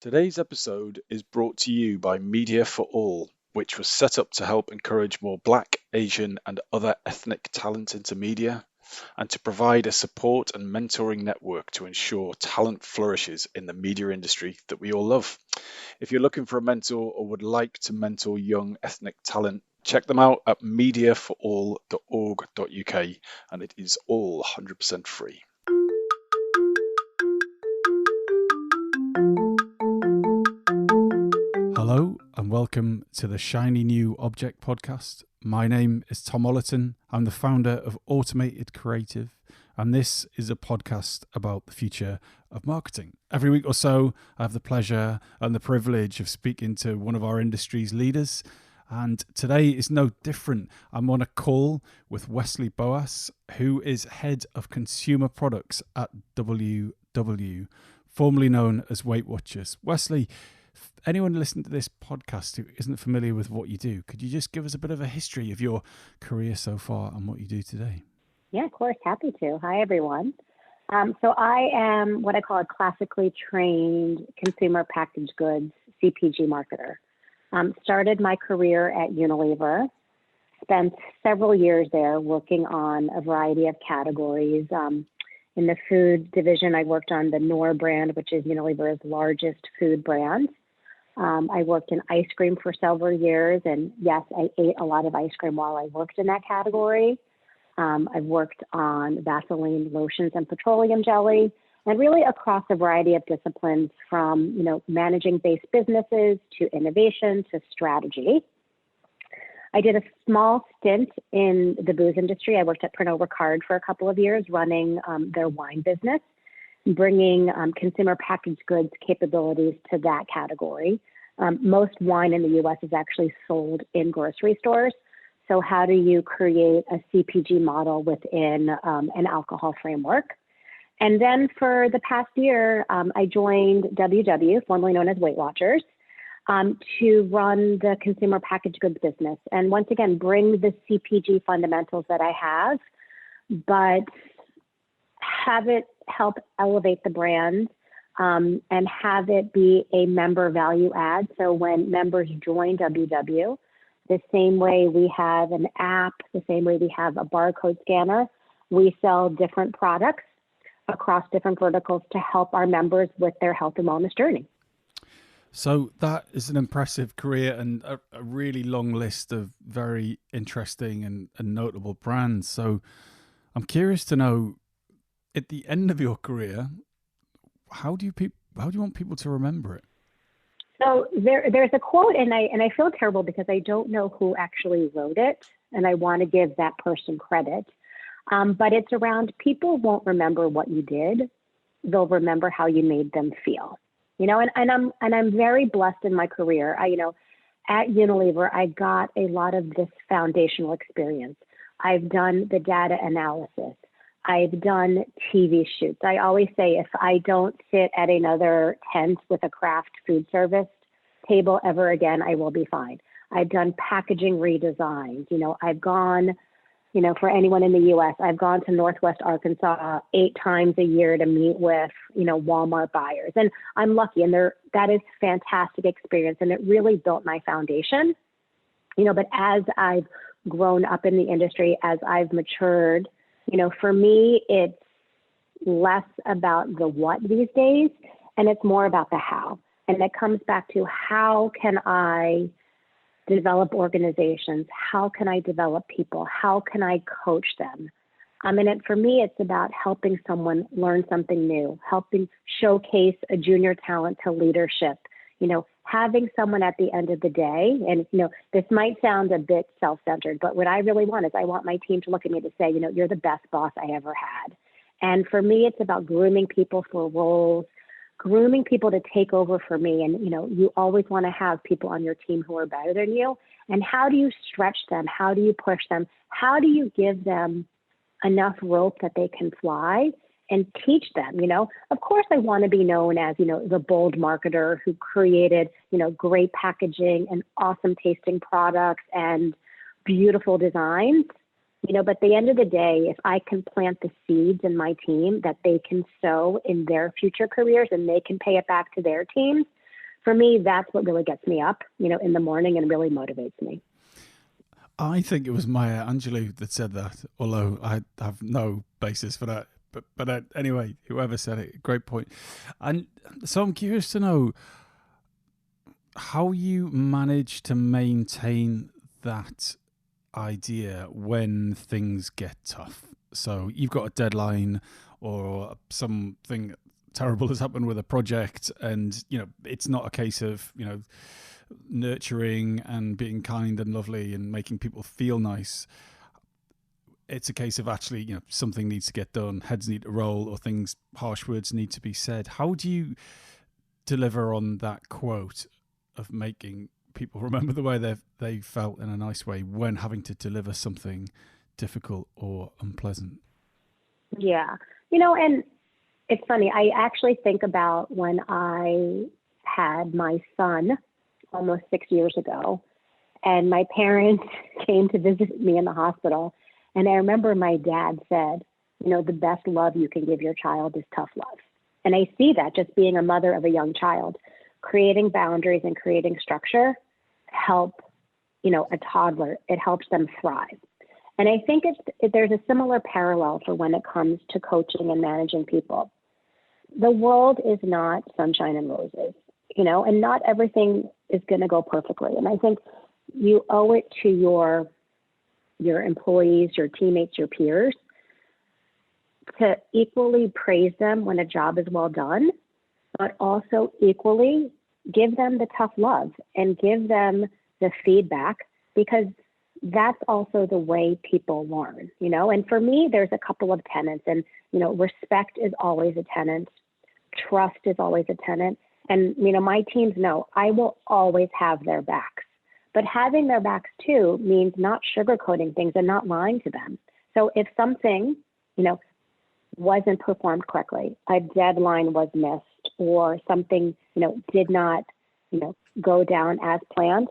Today's episode is brought to you by Media for All, which was set up to help encourage more Black, Asian, and other ethnic talent into media, and to provide a support and mentoring network to ensure talent flourishes in the media industry that we all love. If you're looking for a mentor or would like to mentor young ethnic talent, check them out at mediaforall.org.uk, and it is all 100% free. Hello and welcome to the Shiny New Object podcast. My name is Tom Ollerton. I'm the founder of Automated Creative, and this is a podcast about the future of marketing. Every week or so, I have the pleasure and the privilege of speaking to one of our industry's leaders. And today is no different. I'm on a call with Wesley Boas, who is head of consumer products at WW, formerly known as Weight Watchers. Wesley, anyone listening to this podcast who isn't familiar with what you do, could you just give us a bit of a history of your career so far and what you do today? Yeah, of course. Happy to. Hi, everyone. So I am what I call a classically trained consumer packaged goods CPG marketer. Started my career at Unilever, spent several years there working on a variety of categories. In the food division, I worked on the Knorr brand, which is Unilever's largest food brand. I worked in ice cream for several years, and yes, I ate a lot of ice cream while I worked in that category. I've worked on Vaseline lotions and petroleum jelly, and really across a variety of disciplines from, managing base businesses to innovation to strategy. I did a small stint in the booze industry. I worked at Pernod Ricard for a couple of years running their wine business, bringing consumer packaged goods capabilities to that category. Most wine in the U.S. is actually sold in grocery stores. So how do you create a CPG model within an alcohol framework? And then for the past year, I joined WW, formerly known as Weight Watchers, to run the consumer packaged goods business. And once again, bring the CPG fundamentals that I have, but have it help elevate the brand and have it be a member value add. So when members join WW, the same way we have an app, the same way we have a barcode scanner, we sell different products across different verticals to help our members with their health and wellness journey. So that is an impressive career and a really long list of very interesting and notable brands. So I'm curious to know, at the end of your career, how do you want people to remember it? So there's a quote, and I feel terrible because I don't know who actually wrote it, and I want to give that person credit. But it's around people won't remember what you did; they'll remember how you made them feel. And I'm very blessed in my career. At Unilever, I got a lot of this foundational experience. I've done the data analysis. I've done TV shoots. I always say if I don't sit at another tent with a craft food service table ever again, I will be fine. I've done packaging redesigns. I've gone, for anyone in the U.S., I've gone to Northwest Arkansas 8 times a year to meet with, Walmart buyers. And I'm lucky, and that is fantastic experience. And it really built my foundation, but as I've grown up in the industry, as I've matured, for me, it's less about the what these days, and it's more about the how. And that comes back to how can I develop organizations? How can I develop people? How can I coach them? For me, it's about helping someone learn something new, helping showcase a junior talent to leadership, having someone at the end of the day. And, this might sound a bit self-centered, but what I really want is I want my team to look at me to say, you're the best boss I ever had. And for me, it's about grooming people for roles, grooming people to take over for me. And, you always want to have people on your team who are better than you. And how do you stretch them? How do you push them? How do you give them enough rope that they can fly and teach them? Of course, I want to be known as, the bold marketer who created, great packaging and awesome tasting products and beautiful designs. But at the end of the day, if I can plant the seeds in my team that they can sow in their future careers and they can pay it back to their teams, for me, that's what really gets me up, in the morning and really motivates me. I think it was Maya Angelou that said that, although I have no basis for that. But anyway, whoever said it, great point. And so I'm curious to know how you manage to maintain that idea when things get tough. So you've got a deadline or something terrible has happened with a project, and it's not a case of nurturing and being kind and lovely and making people feel nice. It's a case of actually, something needs to get done, heads need to roll, or harsh words need to be said. How do you deliver on that quote of making people remember the way they felt in a nice way when having to deliver something difficult or unpleasant? Yeah. And it's funny. I actually think about when I had my son almost 6 years ago, and my parents came to visit me in the hospital. And I remember my dad said, the best love you can give your child is tough love. And I see that just being a mother of a young child, creating boundaries and creating structure help, a toddler. It helps them thrive. And I think there's a similar parallel for when it comes to coaching and managing people. The world is not sunshine and roses, and not everything is going to go perfectly. And I think you owe it to your employees, your teammates, your peers to equally praise them when a job is well done, but also equally give them the tough love and give them the feedback, because that's also the way people learn, And for me, there's a couple of tenets, and, respect is always a tenet. Trust is always a tenet. And, my teams know I will always have their backs. But having their backs too means not sugarcoating things and not lying to them. So if something, wasn't performed correctly, a deadline was missed, or something, did not, go down as planned,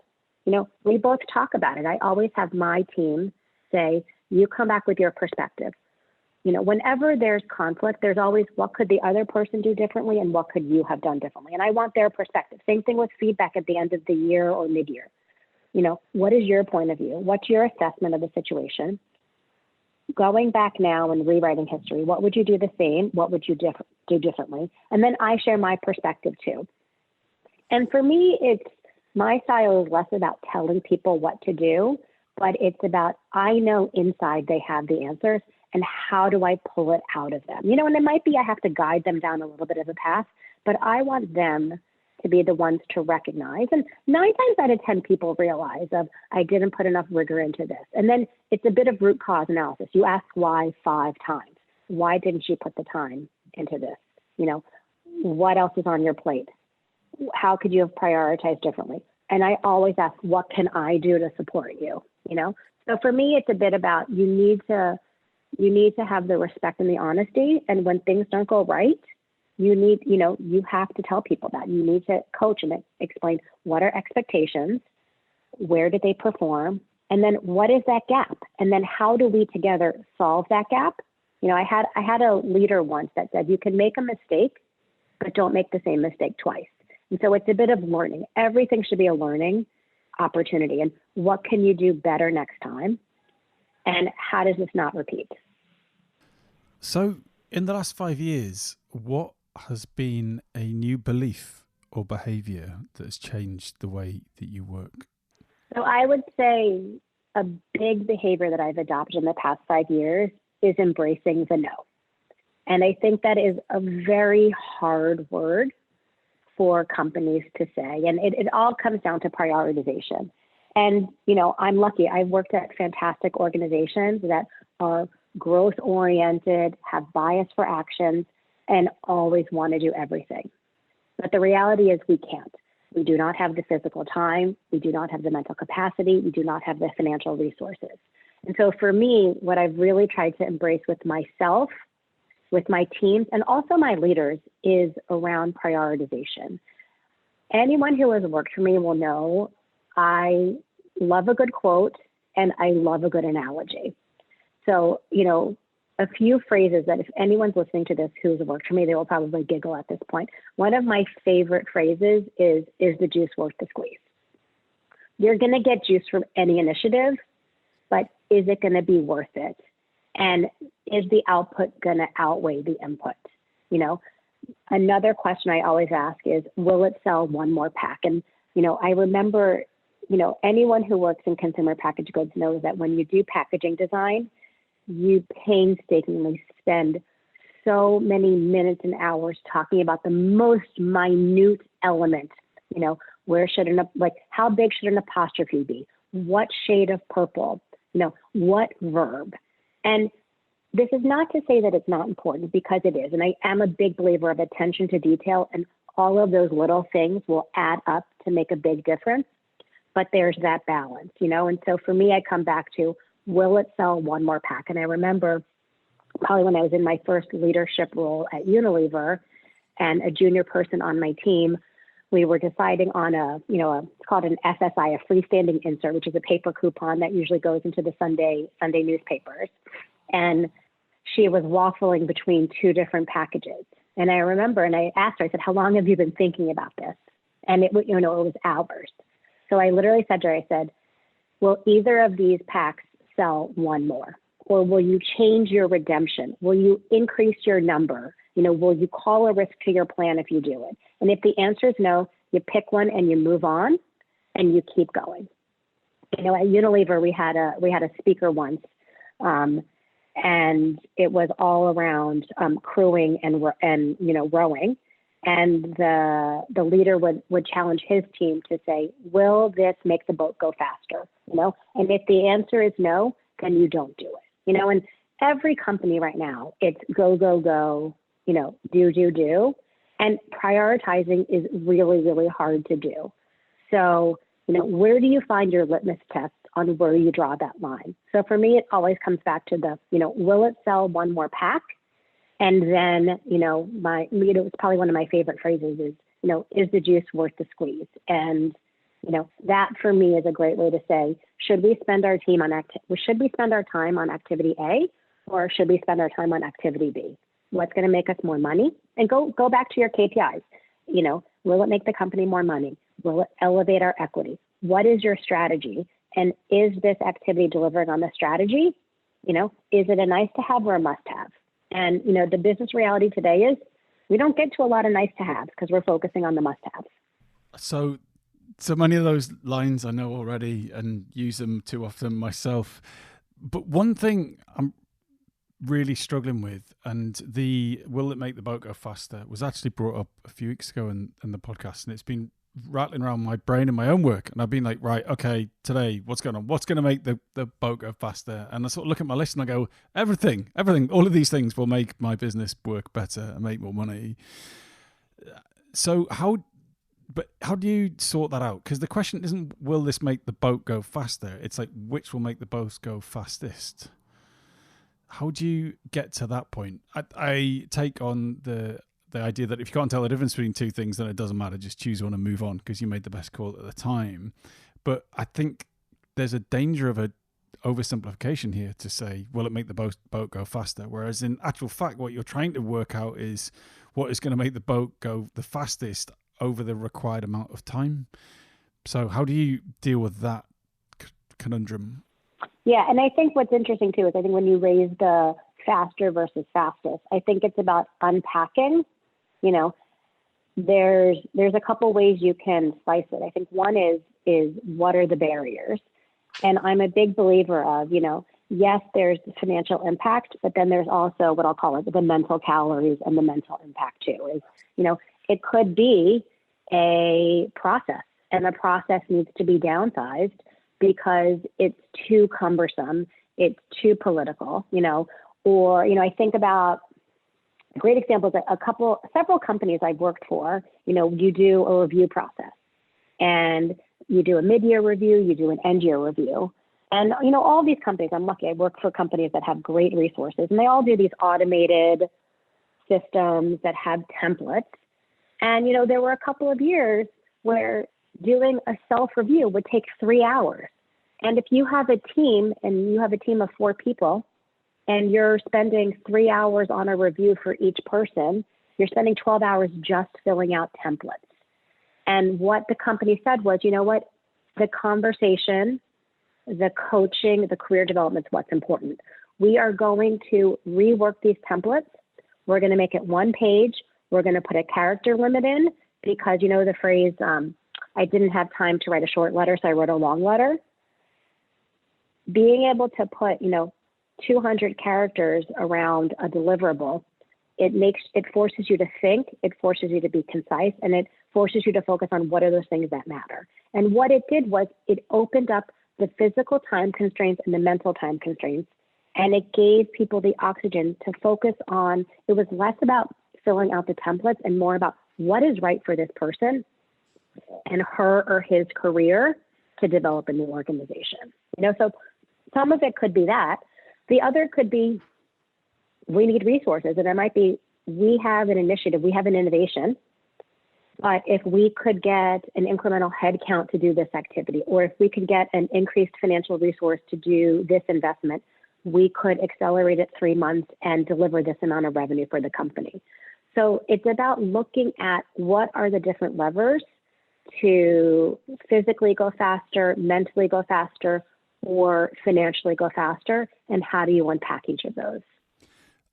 we both talk about it. I always have my team say, you come back with your perspective. Whenever there's conflict, there's always what could the other person do differently and what could you have done differently? And I want their perspective. Same thing with feedback at the end of the year or mid-year. What is your point of view? What's your assessment of the situation? Going back now and rewriting history, what would you do the same? What would you do differently? And then I share my perspective too. And for me, my style is less about telling people what to do, but it's about, I know inside they have the answers, and how do I pull it out of them? And it might be I have to guide them down a little bit of a path, but I want them to be the ones to recognize. And 9 times out of 10 people realize I didn't put enough rigor into this. And then it's a bit of root cause analysis. You ask why 5 times. Why didn't you put the time into this? What else is on your plate? How could you have prioritized differently? And I always ask, what can I do to support you? So for me, it's a bit about you need to have the respect and the honesty. And when things don't go right, you have to tell people that. You need to coach and explain what are expectations, where did they perform, and then what is that gap? And then how do we together solve that gap? I had a leader once that said, you can make a mistake, but don't make the same mistake twice. And so it's a bit of learning. Everything should be a learning opportunity. And what can you do better next time? And how does this not repeat? So in the last 5 years, what has been a new belief or behavior that has changed the way that you work? So I would say a big behavior that I've adopted in the past 5 years is embracing the no. And I think that is a very hard word for companies to say. And it all comes down to prioritization. And, I'm lucky. I've worked at fantastic organizations that are growth oriented, have bias for actions, and always want to do everything. But the reality is we can't. We do not have the physical time. We do not have the mental capacity. We do not have the financial resources. And so for me, what I've really tried to embrace with myself, with my teams, and also my leaders is around prioritization. Anyone who has worked for me will know I love a good quote and I love a good analogy. So, a few phrases that if anyone's listening to this who's worked for me, they will probably giggle at this point. One of my favorite phrases is the juice worth the squeeze? You're going to get juice from any initiative, but is it going to be worth it? And is the output going to outweigh the input? Another question I always ask is, will it sell one more pack? And, I remember, anyone who works in consumer packaged goods knows that when you do packaging design, you painstakingly spend so many minutes and hours talking about the most minute element. Where should how big should an apostrophe be? What shade of purple? What verb? And this is not to say that it's not important, because it is. And I am a big believer of attention to detail, and all of those little things will add up to make a big difference. But there's that balance, And so for me, I come back to, will it sell one more pack? And I remember probably when I was in my first leadership role at Unilever, and a junior person on my team, we were deciding on it's called an SSI, a freestanding insert, which is a paper coupon that usually goes into the Sunday newspapers. And she was waffling between two different packages. And I remember, and I asked her, I said, how long have you been thinking about this? And it was hours. So I literally said to her, I said, will either of these packs sell one more? Or will you change your redemption? Will you increase your number? Will you call a risk to your plan if you do it? And if the answer is no, you pick one and you move on and you keep going. At Unilever, we had a speaker once, and it was all around crewing and rowing. And the leader would challenge his team to say, will this make the boat go faster? And if the answer is no, then you don't do it. And every company right now, it's go, go, go, do. And prioritizing is really, really hard to do. So, where do you find your litmus test on where you draw that line? So for me, it always comes back to will it sell one more pack? And then, it's probably one of my favorite phrases is, is the juice worth the squeeze? And, that for me is a great way to say, should we spend our time on activity A, or should we spend our time on activity B? What's going to make us more money? And go back to your KPIs. Will it make the company more money? Will it elevate our equity? What is your strategy? And is this activity delivering on the strategy? Is it a nice to have or a must have? And, the business reality today is we don't get to a lot of nice to haves because we're focusing on the must haves. So many of those lines I know already and use them too often myself. But one thing I'm really struggling with, and the will it make the boat go faster was actually brought up a few weeks ago in the podcast, and it's been rattling around my brain in my own work, and I've been like, right, okay, today what's going on, what's going to make the boat go faster? And I sort of look at my list and I go, everything, all of these things will make my business work better and make more money. So how do you sort that out? Because the question isn't will this make the boat go faster, it's like which will make the boat go fastest. How do you get to that point? I take on the idea that if you can't tell the difference between two things, then it doesn't matter. Just choose one and move on because you made the best call at the time. But I think there's a danger of a oversimplification here to say, will it make the boat go faster? Whereas in actual fact, what you're trying to work out is what is going to make the boat go the fastest over the required amount of time. So how do you deal with that conundrum? Yeah, and I think what's interesting too is I think when you raise the faster versus fastest, I think it's about unpacking. There's a couple ways you can slice it. I think one is what are the barriers? And I'm a big believer of, yes, there's the financial impact, but then there's also what I'll call it the mental calories and the mental impact too. Is, it could be a process, and the process needs to be downsized because it's too cumbersome, it's too political, or, I think about great examples, several companies I've worked for, you do a review process and you do a mid-year review, you do an end-year review. And, all these companies, I'm lucky, I work for companies that have great resources, and they all do these automated systems that have templates. And, there were a couple of years where doing a self-review would take 3 hours. And if you have a team and you have a team of 4 people and you're spending 3 hours on a review for each person, you're spending 12 hours just filling out templates. And what the company said was, you know what, the conversation, the coaching, the career development is what's important. We are going to rework these templates. We're going to make it one page. We're going to put a character limit in because, you know, the phrase, I didn't have time to write a short letter, so I wrote a long letter. Being able to put, 200 characters around a deliverable, it forces you to think, it forces you to be concise, and it forces you to focus on what are those things that matter. And what it did was it opened up the physical time constraints and the mental time constraints, and it gave people the oxygen to focus on, it was less about filling out the templates and more about what is right for this person and her or his career to develop a new organization. So some of it could be that. The other could be we need resources, and it might be we have an initiative, we have an innovation, but if we could get an incremental headcount to do this activity, or if we could get an increased financial resource to do this investment, we could accelerate it 3 months and deliver this amount of revenue for the company. So it's about looking at what are the different levers to physically go faster, mentally go faster, or financially go faster, and how do you unpack each of those?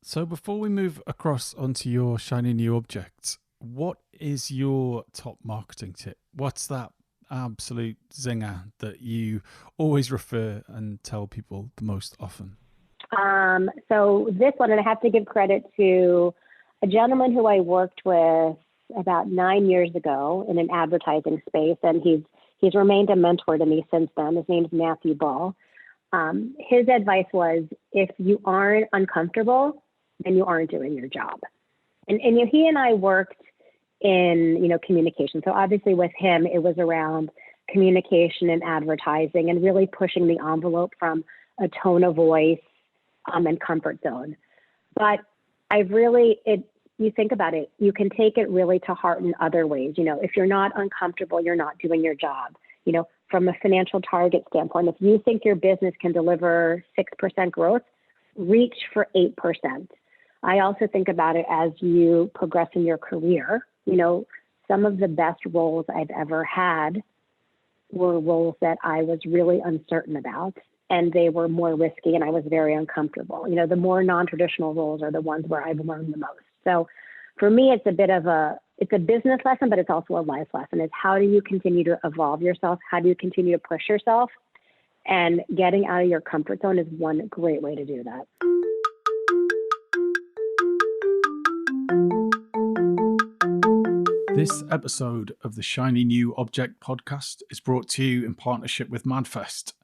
So before we move across onto your shiny new objects, what is your top marketing tip? What's that absolute zinger that you always refer and tell people the most often? So this one, and I have to give credit to a gentleman who I worked with about 9 years ago in an advertising space, and he's remained a mentor to me since then. His name is Matthew Ball. His advice was, if you aren't uncomfortable, then you aren't doing your job. And he and I worked in, communication. So obviously with him, it was around communication and advertising and really pushing the envelope from a tone of voice and comfort zone. But you think about it, you can take it really to heart in other ways. If you're not uncomfortable, you're not doing your job. From a financial target standpoint, if you think your business can deliver 6% growth, reach for 8%. I also think about it as you progress in your career. Some of the best roles I've ever had were roles that I was really uncertain about, and they were more risky, and I was very uncomfortable. The more non-traditional roles are the ones where I've learned the most. So for me, it's a business lesson, but it's also a life lesson. It's how do you continue to evolve yourself? How do you continue to push yourself? And getting out of your comfort zone is one great way to do that. This episode of the Shiny New Object podcast is brought to you in partnership with MadFest.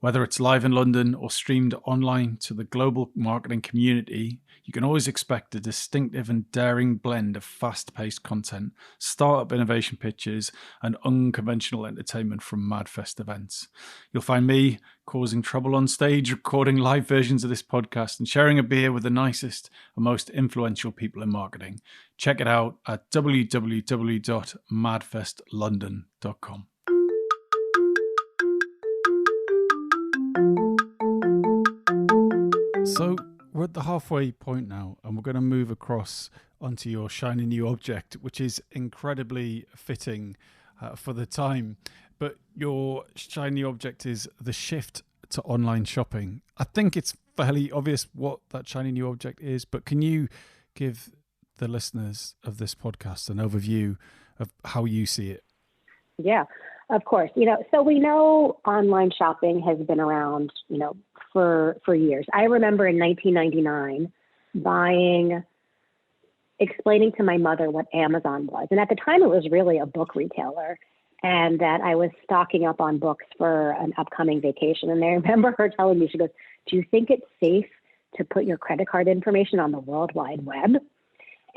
Whether it's live in London or streamed online to the global marketing community, you can always expect a distinctive and daring blend of fast-paced content, startup innovation pitches, and unconventional entertainment from MadFest events. You'll find me causing trouble on stage, recording live versions of this podcast, and sharing a beer with the nicest and most influential people in marketing. Check it out at www.madfestlondon.com. So we're at the halfway point now, and we're going to move across onto your shiny new object, which is incredibly fitting for the time. But your shiny object is the shift to online shopping. I think it's fairly obvious what that shiny new object is, but can you give the listeners of this podcast an overview of how you see it? Yeah, of course. So we know online shopping has been around, for years. I remember in 1999 explaining to my mother what Amazon was. And at the time it was really a book retailer, and that I was stocking up on books for an upcoming vacation. And I remember her telling me, she goes, "Do you think it's safe to put your credit card information on the World Wide Web?"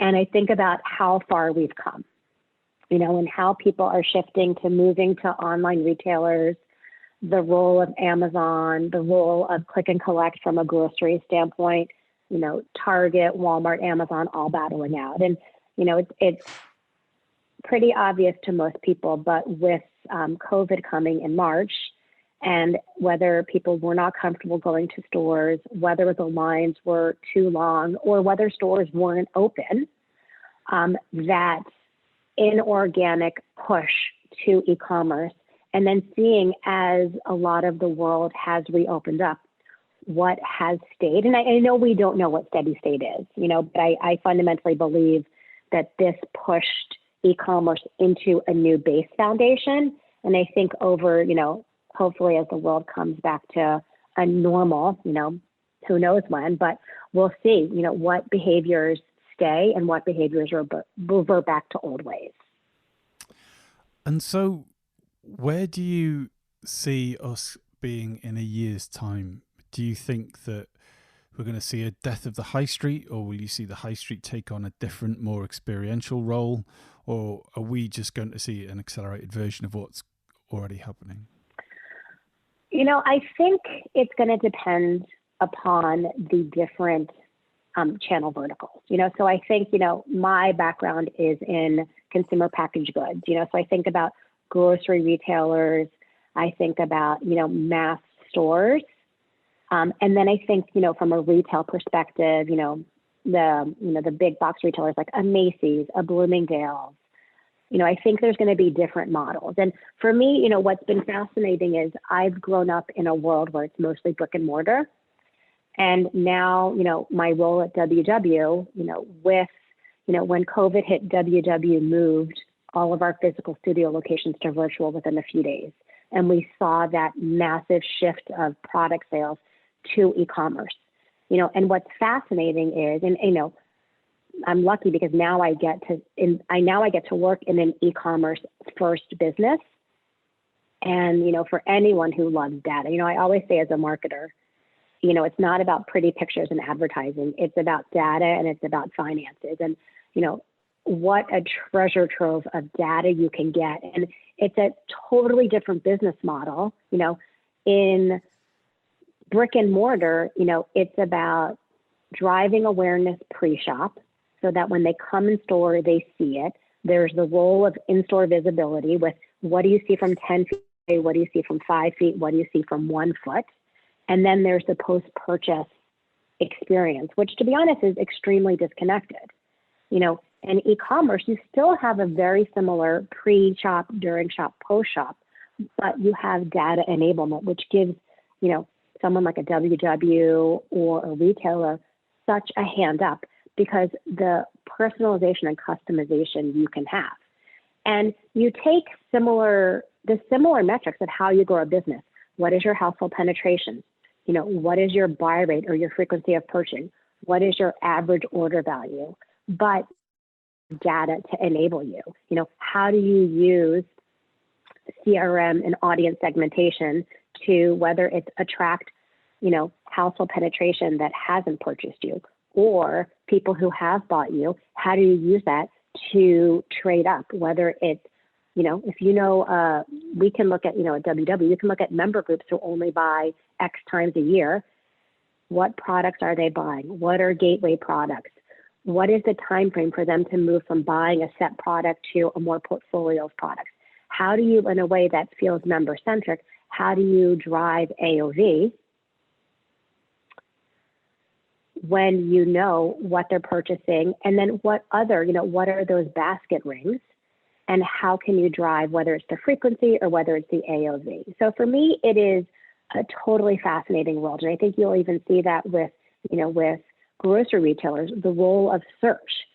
And I think about how far we've come, and how people are shifting to moving to online retailers, the role of Amazon, the role of click and collect from a grocery standpoint, Target, Walmart, Amazon, all battling out. And, it's pretty obvious to most people, but with COVID coming in March and whether people were not comfortable going to stores, whether the lines were too long, or whether stores weren't open, that inorganic push to e-commerce, and then seeing as a lot of the world has reopened up, what has stayed. And I know we don't know what steady state is, but I fundamentally believe that this pushed e-commerce into a new base foundation. And I think over, hopefully as the world comes back to a normal, who knows when, but we'll see, what behaviors stay and what behaviors revert back to old ways. And so where do you see us being in a year's time? Do you think that we're going to see a death of the high street, or will you see the high street take on a different, more experiential role? Or are we just going to see an accelerated version of what's already happening? I think it's going to depend upon the different channel verticals. So I think, my background is in consumer packaged goods, so I think about grocery retailers, I think about, mass stores. And then I think, from a retail perspective, the big box retailers like a Macy's, a Bloomingdale's, I think there's going to be different models. And for me, what's been fascinating is I've grown up in a world where it's mostly brick and mortar. And now, my role at WW, with, when COVID hit, WW moved all of our physical studio locations to virtual within a few days. And we saw that massive shift of product sales to e-commerce, and what's fascinating is, and, I'm lucky because now I get to work in an e-commerce first business. And, for anyone who loves data, I always say as a marketer, it's not about pretty pictures and advertising. It's about data and it's about finances. And, what a treasure trove of data you can get. And it's a totally different business model. In brick and mortar, it's about driving awareness pre-shop so that when they come in store, they see it. There's the role of in-store visibility with what do you see from 10 feet, what do you see from 5 feet, what do you see from 1 foot? And then there's the post-purchase experience, which to be honest is extremely disconnected. In e-commerce, you still have a very similar pre-shop, during shop, post-shop, but you have data enablement, which gives, someone like a WW or a retailer such a hand up because the personalization and customization you can have. And you take the similar metrics of how you grow a business. What is your household penetration? What is your buy rate or your frequency of purchasing? What is your average order value? But data to enable you. How do you use CRM and audience segmentation to whether it's attract, household penetration that hasn't purchased you or people who have bought you? How do you use that to trade up? Whether it's, if we can look at, at WW, you can look at member groups who only buy X times a year. What products are they buying? What are gateway products? What is the time frame for them to move from buying a set product to a more portfolio of products? How do you, in a way that feels member-centric, how do you drive AOV when you know what they're purchasing? And then what are those basket rings? And how can you drive, whether it's the frequency or whether it's the AOV? So for me, it is a totally fascinating world. And I think you'll even see that with grocery retailers, the role of search.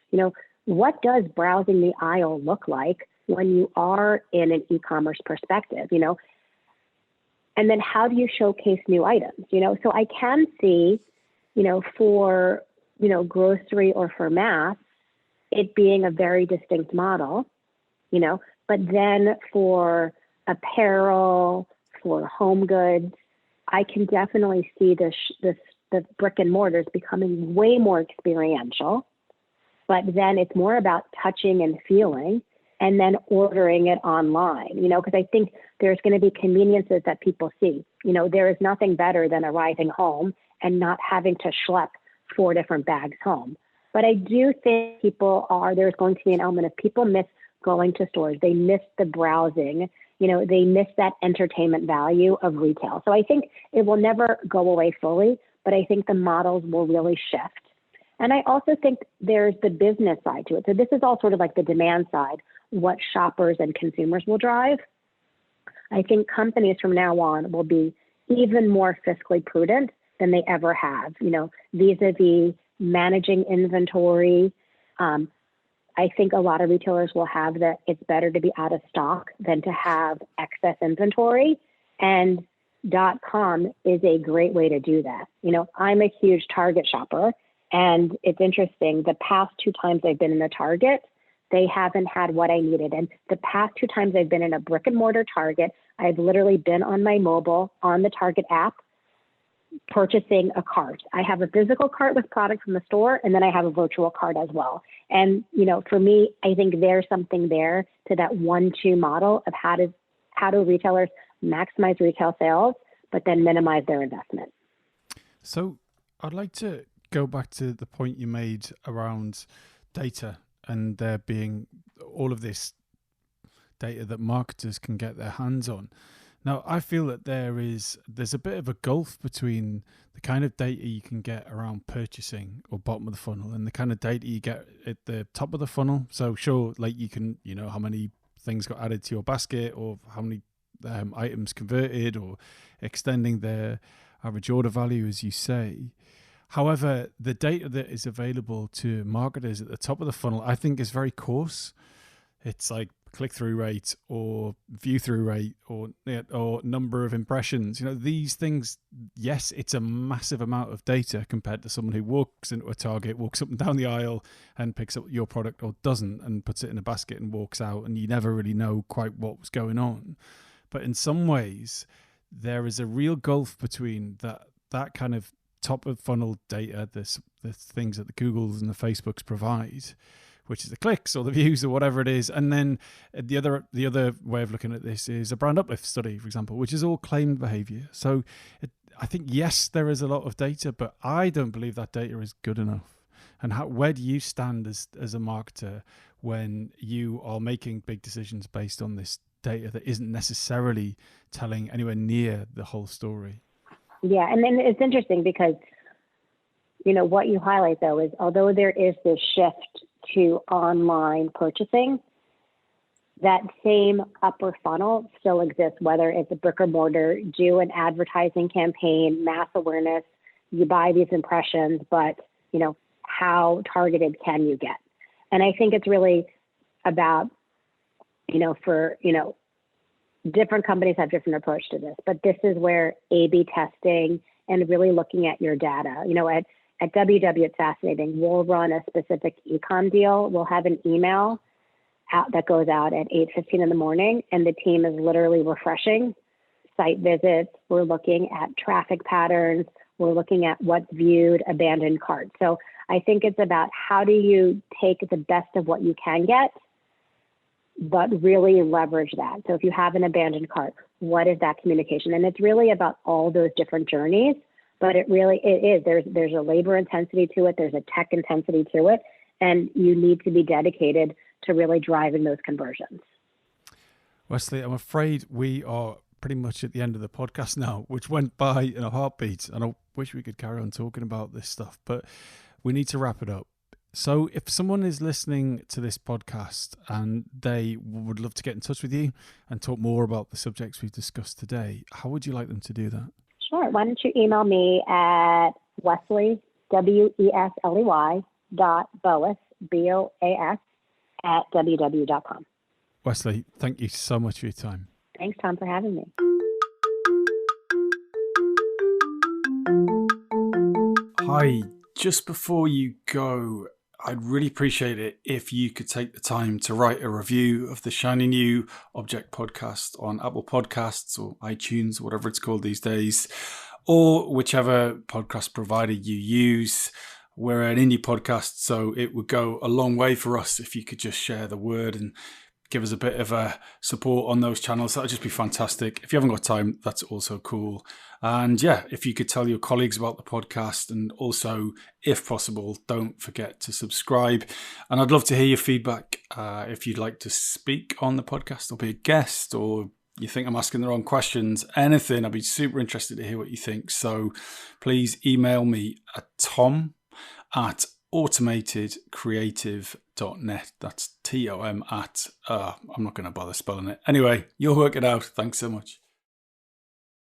What does browsing the aisle look like when you are in an e-commerce perspective, and then how do you showcase new items, so I can see, for, grocery or for mass, it being a very distinct model, but then for apparel, for home goods, I can definitely see the brick and mortars becoming way more experiential, but then it's more about touching and feeling and then ordering it online, because I think there's going to be conveniences that people see. There is nothing better than arriving home and not having to schlep 4 different bags home. But I do think there's going to be an element of people miss going to stores. They miss the browsing. They miss that entertainment value of retail. So I think it will never go away fully, but I think the models will really shift. And I also think there's the business side to it. So this is all sort of like the demand side, what shoppers and consumers will drive. I think companies from now on will be even more fiscally prudent than they ever have, vis-a-vis managing inventory. I think a lot of retailers will have that it's better to be out of stock than to have excess inventory. And .com is a great way to do that. I'm a huge Target shopper, and it's interesting. The past 2 times I've been in a Target, they haven't had what I needed. And the past 2 times I've been in a brick and mortar Target, I've literally been on my mobile on the Target app purchasing a cart. I have a physical cart with product from the store, and then I have a virtual cart as well. And, for me, I think there's something there to that 1-2 model of how do retailers maximize retail sales, but then minimize their investment. So I'd like to go back to the point you made around data and there being all of this data that marketers can get their hands on. Now, I feel that there's a bit of a gulf between the kind of data you can get around purchasing or bottom of the funnel and the kind of data you get at the top of the funnel. So sure, like you can, how many things got added to your basket or how many items converted or extending their average order value, as you say. However, the data that is available to marketers at the top of the funnel, I think is very coarse. It's like click-through rate or view-through rate or number of impressions. These things, yes, it's a massive amount of data compared to someone who walks into a Target, walks up and down the aisle and picks up your product or doesn't and puts it in a basket and walks out, and you never really know quite what was going on. But in some ways, there is a real gulf between that kind of top of funnel data, the things that the Googles and the Facebooks provide, which is the clicks or the views or whatever it is. And then the other way of looking at this is a brand uplift study, for example, which is all claimed behavior. So I think, yes, there is a lot of data, but I don't believe that data is good enough. And where do you stand as a marketer when you are making big decisions based on this data that isn't necessarily telling anywhere near the whole story? Yeah, and then it's interesting because, what you highlight, though, is although there is this shift to online purchasing, that same upper funnel still exists, whether it's a brick or mortar, do an advertising campaign, mass awareness, you buy these impressions, but, how targeted can you get? And I think it's really about, different companies have different approach to this, but this is where A/B testing and really looking at your data. At WW, it's fascinating. We'll run a specific e-com deal. We'll have an email out that goes out at 8:15 in the morning, and the team is literally refreshing site visits. We're looking at traffic patterns. We're looking at what's viewed, abandoned carts. So I think it's about how do you take the best of what you can get, but really leverage that. So if you have an abandoned cart, what is that communication? And it's really about all those different journeys, but it is. There's a labor intensity to it. There's a tech intensity to it. And you need to be dedicated to really driving those conversions. Wesley, I'm afraid we are pretty much at the end of the podcast now, which went by in a heartbeat. And I wish we could carry on talking about this stuff, but we need to wrap it up. So if someone is listening to this podcast and they would love to get in touch with you and talk more about the subjects we've discussed today, how would you like them to do that? Sure. Why don't you email me at Wesley, Wesley, .boas, BOAS, at www.com. Wesley, thank you so much for your time. Thanks, Tom, for having me. Hi, just before you go, I'd really appreciate it if you could take the time to write a review of the Shiny New Object podcast on Apple Podcasts or iTunes, whatever it's called these days, or whichever podcast provider you use. We're an indie podcast, so it would go a long way for us if you could just share the word and give us a bit of a support on those channels. That would just be fantastic. If you haven't got time, that's also cool. And yeah, if you could tell your colleagues about the podcast, and also, if possible, don't forget to subscribe. And I'd love to hear your feedback. If you'd like to speak on the podcast or be a guest, or you think I'm asking the wrong questions, anything, I'd be super interested to hear what you think. So please email me at tom@automatedcreative.net. That's TOM at, I'm not going to bother spelling it. Anyway, you'll work it out. Thanks so much.